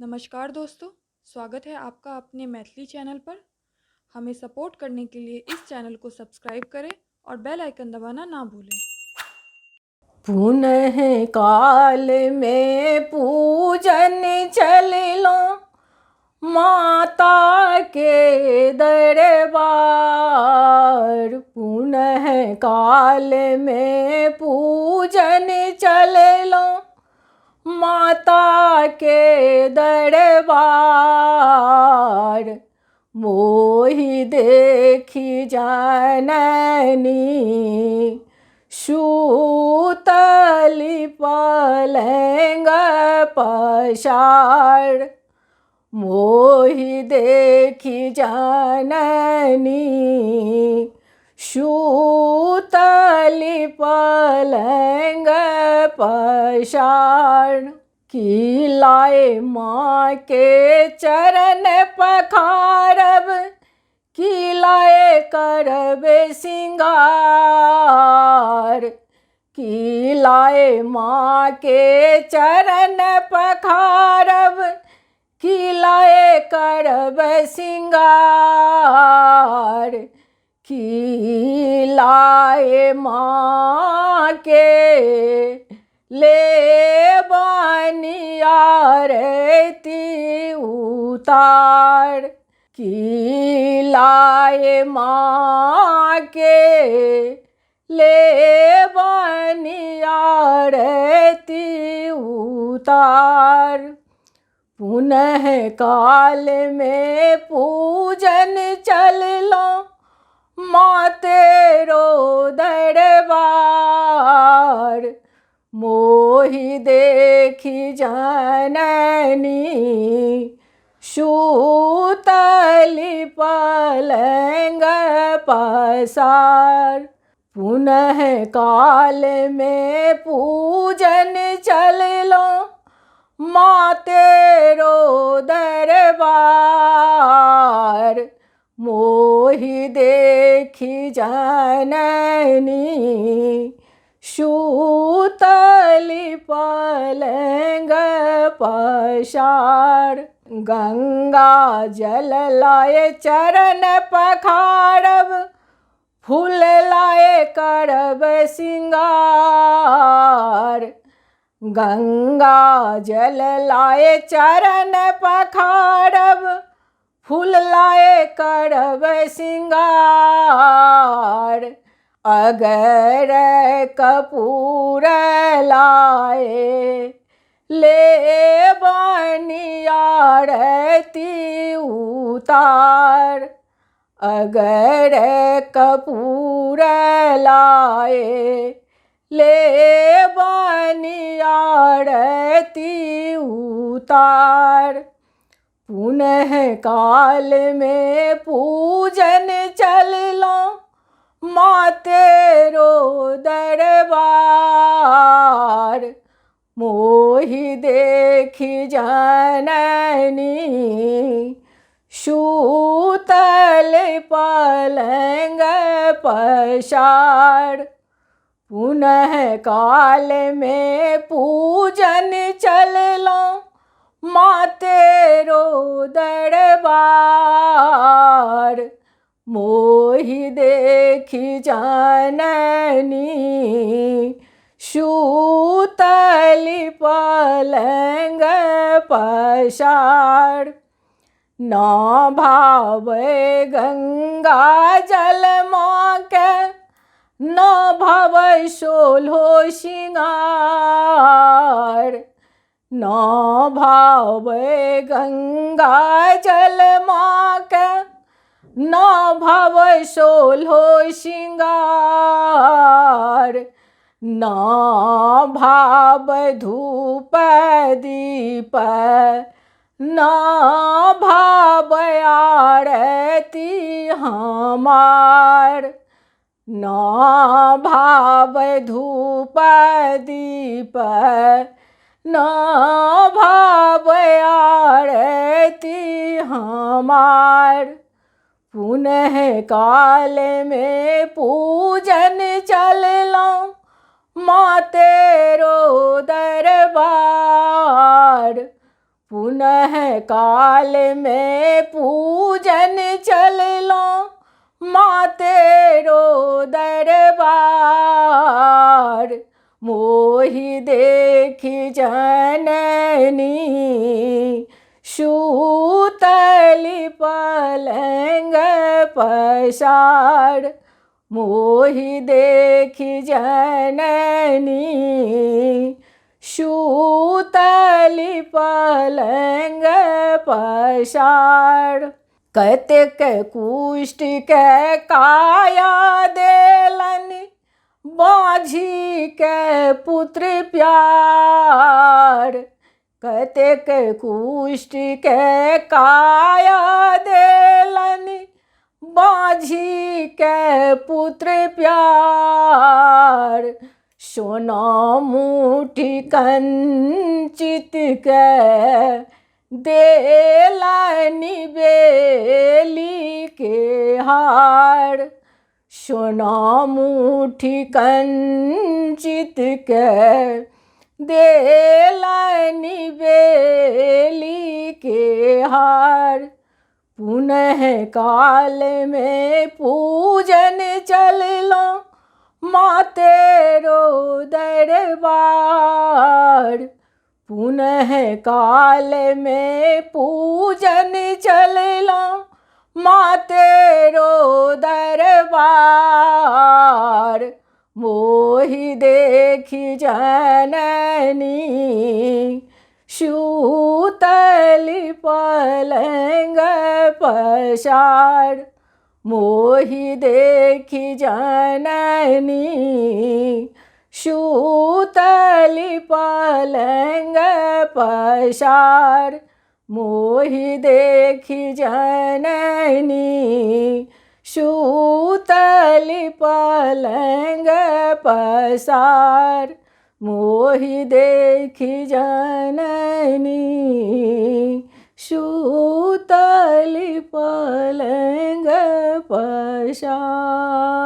नमस्कार दोस्तों, स्वागत है आपका अपने मैथिली चैनल पर। हमें सपोर्ट करने के लिए इस चैनल को सब्सक्राइब करें और बेल आइकन दबाना ना भूलें। पुनः काल में पूजन चललो माता के दरबार। पुनः काल में पूजन चललो माता के दरबार। मोहि देखी जननी सूतली पलंग पसार। मोहि देखी जननी सूतली पलंग पसार। किलाए माँ के चरण पखारब, किलाए करब सिंगार। किलाए माँ के चरण पखारब, किलाए करब सिंगार। किलाए माँ के ले बनिया आरती उतार। किलाए माँ के ले बनिया आरती उतार। पुनः काल में पूजन चललो माँ तेरो दरबार। मोहि देखी जननी सूतली पलंग पसार। पुनः काल में पूजन चललो माँ तेरो दरबार। मोहि देखी जननी सूतली पलंग पसार। गंगा जल लाए चरण पखारब, फूल लाए करब सिंगार। गंगा जल लाए चरण पखारब, फूल लाए करब सिंगार। अगर कपूर लाए ले बनिया आरती उतार। अगर कपूर लाए ले बनिया आरती उतार। पुनः काल में पूजन चललो माँ तेरो दरबार। मोहि देखी जननी सूतल पलंग पसार। पुनः काल में पूजन चललो माँ तेरो दरबार। मोहि देखी जननी सूतली पलंग पसार। न भावे गंगा जल माँ के, न भावे सोलहो सिंगार। न भावे गंगा जल माँ के, न भावे सोलहो सिंगार। न भाव धूप दीप, न भाव आरती हमार। न भाव धूप दीप, न भाव आरती हमार। पुनः काल में पूजन चललो माँ तेरो दरबार। पुनः काल में पूजन चललो माँ तेरो दरबार। मोहि देखी जननी सूतली पलंग पसार। मोहि देखी जननी सूतली पलंग पसार। कतेक कुष्ठ के काया देलन बाझी के पुत्र प्यार। कतेक कुष्ठ के काया देलन बाझी के पुत्र प्यार। सोना मुठी कंचित के देलनि बेली के हार। सोना मुठी कंचित के देलनि बेली के हार। पुनः काल में पूजन चललो माँ तेरो दरबार। पुनः काल में पूजन चललो माँ तेरो दरबार। मोहि देखी जननी सूतली पलंग पसार। मोहि देखी जननी सूतली पलंग पसार। मोहि देखी जननी सूतली पलंग पसार। मोहि देखी जननी सूतली पलंग पसार।